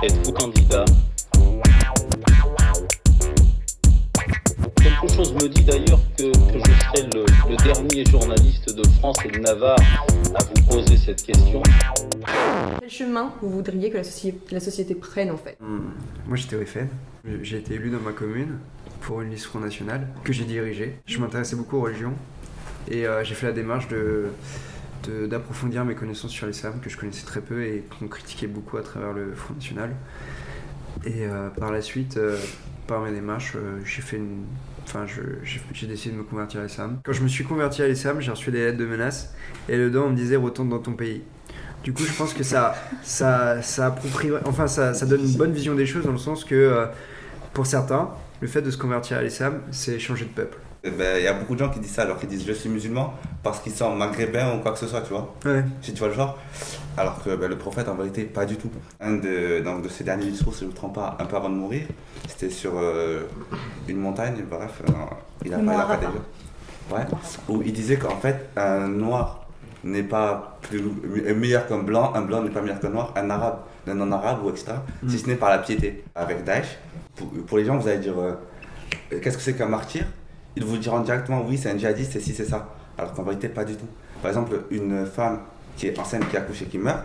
Êtes-vous candidat? Quelque chose me dit d'ailleurs que je serai le dernier journaliste de France et de Navarre à vous poser cette question. Quel chemin vous voudriez que la société prenne en fait? Moi j'étais au FN, j'ai été élu dans ma commune pour une liste Front National que j'ai dirigée. Je m'intéressais beaucoup aux religions et j'ai fait la démarche d'approfondir mes connaissances sur l'islam que je connaissais très peu et qu'on critiquait beaucoup à travers le Front National. Et par la suite, par mes démarches, j'ai décidé de me convertir à l'islam. Quand je me suis converti à l'islam, j'ai reçu des lettres de menaces et dedans on me disait retourne dans ton pays. Du coup, je pense que ça donne une bonne vision des choses dans le sens que pour certains, le fait de se convertir à l'islam, c'est changer de peuple. Il y a beaucoup de gens qui disent ça alors qu'ils disent je suis musulman parce qu'ils sont maghrébins ou quoi que ce soit, tu vois. Ouais. Si tu vois le genre. Alors que le prophète, en vérité, pas du tout. Un de ses derniers discours, si je ne me trompe pas, un peu avant de mourir, c'était sur une montagne, bref, il a pas déjà. Ouais. Où il disait qu'en fait, un noir n'est pas meilleur qu'un blanc n'est pas meilleur qu'un noir, un arabe d'un non-arabe ou etc. Si ce n'est par la piété. Avec Daesh, pour les gens, vous allez dire qu'est-ce que c'est qu'un martyr? Ils vous diront directement oui, c'est un djihadiste, c'est ci, c'est ça. Alors qu'en vérité, pas du tout. Par exemple, une femme qui est enceinte, qui accouche et qui meurt,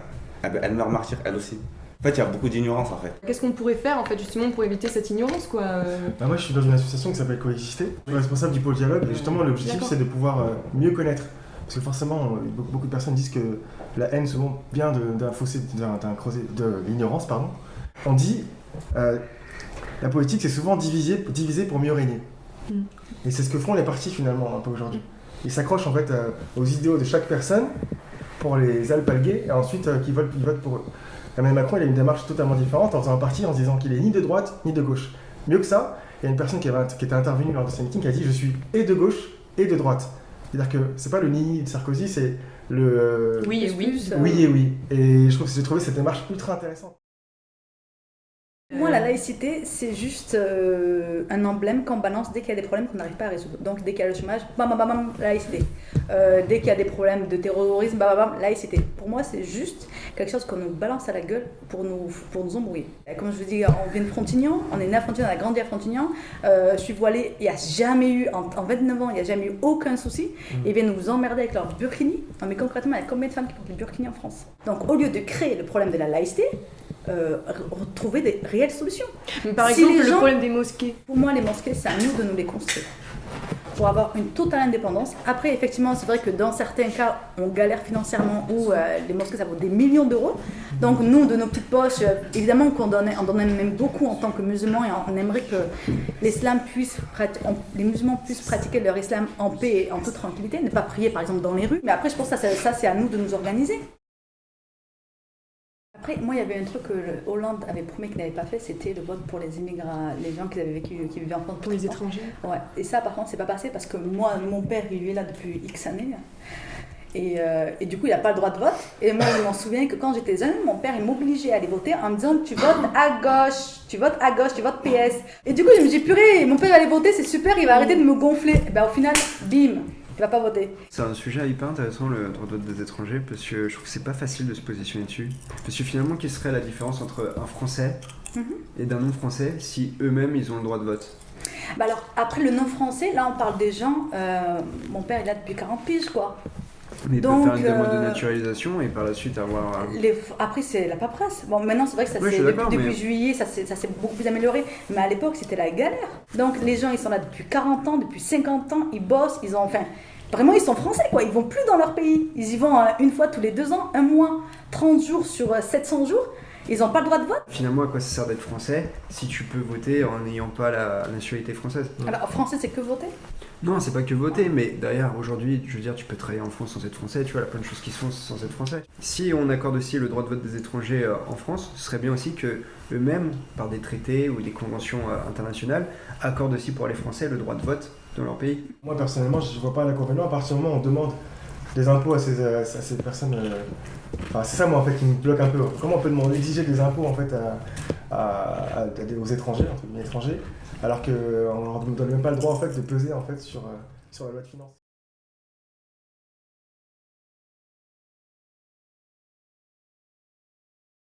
elle meurt martyr elle aussi. En fait, il y a beaucoup d'ignorance en fait. Qu'est-ce qu'on pourrait faire en fait justement pour éviter cette ignorance quoi Moi je suis dans une association qui s'appelle Coexister. Je suis responsable du pôle dialogue et justement l'objectif c'est de pouvoir mieux connaître. Parce que forcément, beaucoup de personnes disent que la haine souvent vient d'un fossé, d'un creuset de l'ignorance, pardon. On dit la politique c'est souvent diviser pour mieux régner. Et c'est ce que font les partis finalement un peu aujourd'hui. Ils s'accrochent en fait aux idéaux de chaque personne pour les alpaguer et ensuite ils votent pour eux. Emmanuel Macron il a une démarche totalement différente en faisant un parti en se disant qu'il est ni de droite ni de gauche. Mieux que ça, il y a une personne qui était intervenue lors de ces meetings qui a dit je suis et de gauche et de droite. C'est-à-dire que c'est pas le ni de Sarkozy, c'est le oui et oui. Oui et oui. Et j'ai trouvé cette démarche ultra intéressante. Moi, la laïcité, c'est juste un emblème qu'on balance dès qu'il y a des problèmes qu'on n'arrive pas à résoudre. Donc, dès qu'il y a le chômage, bam, bam, bam, bam, laïcité. Dès qu'il y a des problèmes de terrorisme, bam, bam, bam, laïcité. Pour moi, c'est juste quelque chose qu'on nous balance à la gueule pour nous embrouiller. Comme je vous dis, on vient de Frontignan, on est né à Frontignan, on a grandi à Frontignan. Je suis voilée, il n'y a jamais eu, en 29 ans, il n'y a jamais eu aucun souci. Ils viennent nous emmerder avec leur burkini. Non, mais concrètement, il y a combien de femmes qui portent des burkini en France? Donc, au lieu de créer le problème de la laïcité, retrouver des réelles solutions. Mais par exemple, le problème des mosquées. Pour moi, les mosquées, c'est à nous de nous les construire pour avoir une totale indépendance. Après, effectivement, c'est vrai que dans certains cas, on galère financièrement où les mosquées, ça vaut des millions d'euros. Donc, nous, de nos petites poches, évidemment qu'on on même beaucoup en tant que musulmans et on aimerait que les musulmans puissent pratiquer leur islam en paix et en toute tranquillité, ne pas prier, par exemple, dans les rues. Mais après, je pense que ça c'est à nous de nous organiser. Après, moi, il y avait un truc que Hollande avait promis qu'il n'avait pas fait, c'était le vote pour les immigrants, les gens qui vivaient en France. Pour les étrangers. Ouais. Et ça, par contre, c'est pas passé parce que moi, mon père, il est là depuis X années. Et du coup, il n'a pas le droit de vote. Et moi, je m'en souviens que quand j'étais jeune, mon père, il m'obligeait à aller voter en me disant tu votes à gauche, tu votes PS. Et du coup, je me dis purée, mon père allait voter, c'est super, il va arrêter de me gonfler. Et ben, au final, bim, il va pas voter. C'est un sujet hyper intéressant, le droit de vote des étrangers, parce que je trouve que c'est pas facile de se positionner dessus. Parce que finalement, quelle serait la différence entre un Français et d'un non-français si eux-mêmes ils ont le droit de vote? Bah alors, après le non-français, là on parle des gens, mon père il est là depuis 40 piges quoi. Mais il peut faire une demande de naturalisation et par la suite avoir... Après c'est la paperasse. Bon maintenant c'est vrai que ça depuis juillet ça s'est beaucoup plus amélioré. Mais à l'époque c'était la galère. Donc les gens ils sont là depuis 40 ans, depuis 50 ans, ils bossent, vraiment ils sont français quoi, ils vont plus dans leur pays. Ils y vont une fois tous les 2 ans, un mois, 30 jours sur 700 jours. Ils n'ont pas le droit de vote. Finalement, à quoi ça sert d'être français si tu peux voter en n'ayant pas la nationalité française? Alors, français, c'est que voter? Non, c'est pas que voter, mais derrière, aujourd'hui, je veux dire, tu peux travailler en France sans être français, tu vois, il y a plein de choses qui se font sans être français. Si on accorde aussi le droit de vote des étrangers en France, ce serait bien aussi que eux-mêmes, par des traités ou des conventions internationales, accordent aussi pour les Français le droit de vote dans leur pays. Moi, personnellement, je ne vois pas l'inconvénient. À partir du moment où on demande des impôts à ces personnes... c'est ça, moi, en fait, qui me bloque un peu. Comment on peut exiger des impôts, en fait, aux étrangers, entre guillemets étrangers, alors qu'on ne leur donne même pas le droit, en fait, de peser, en fait, sur la loi de finances.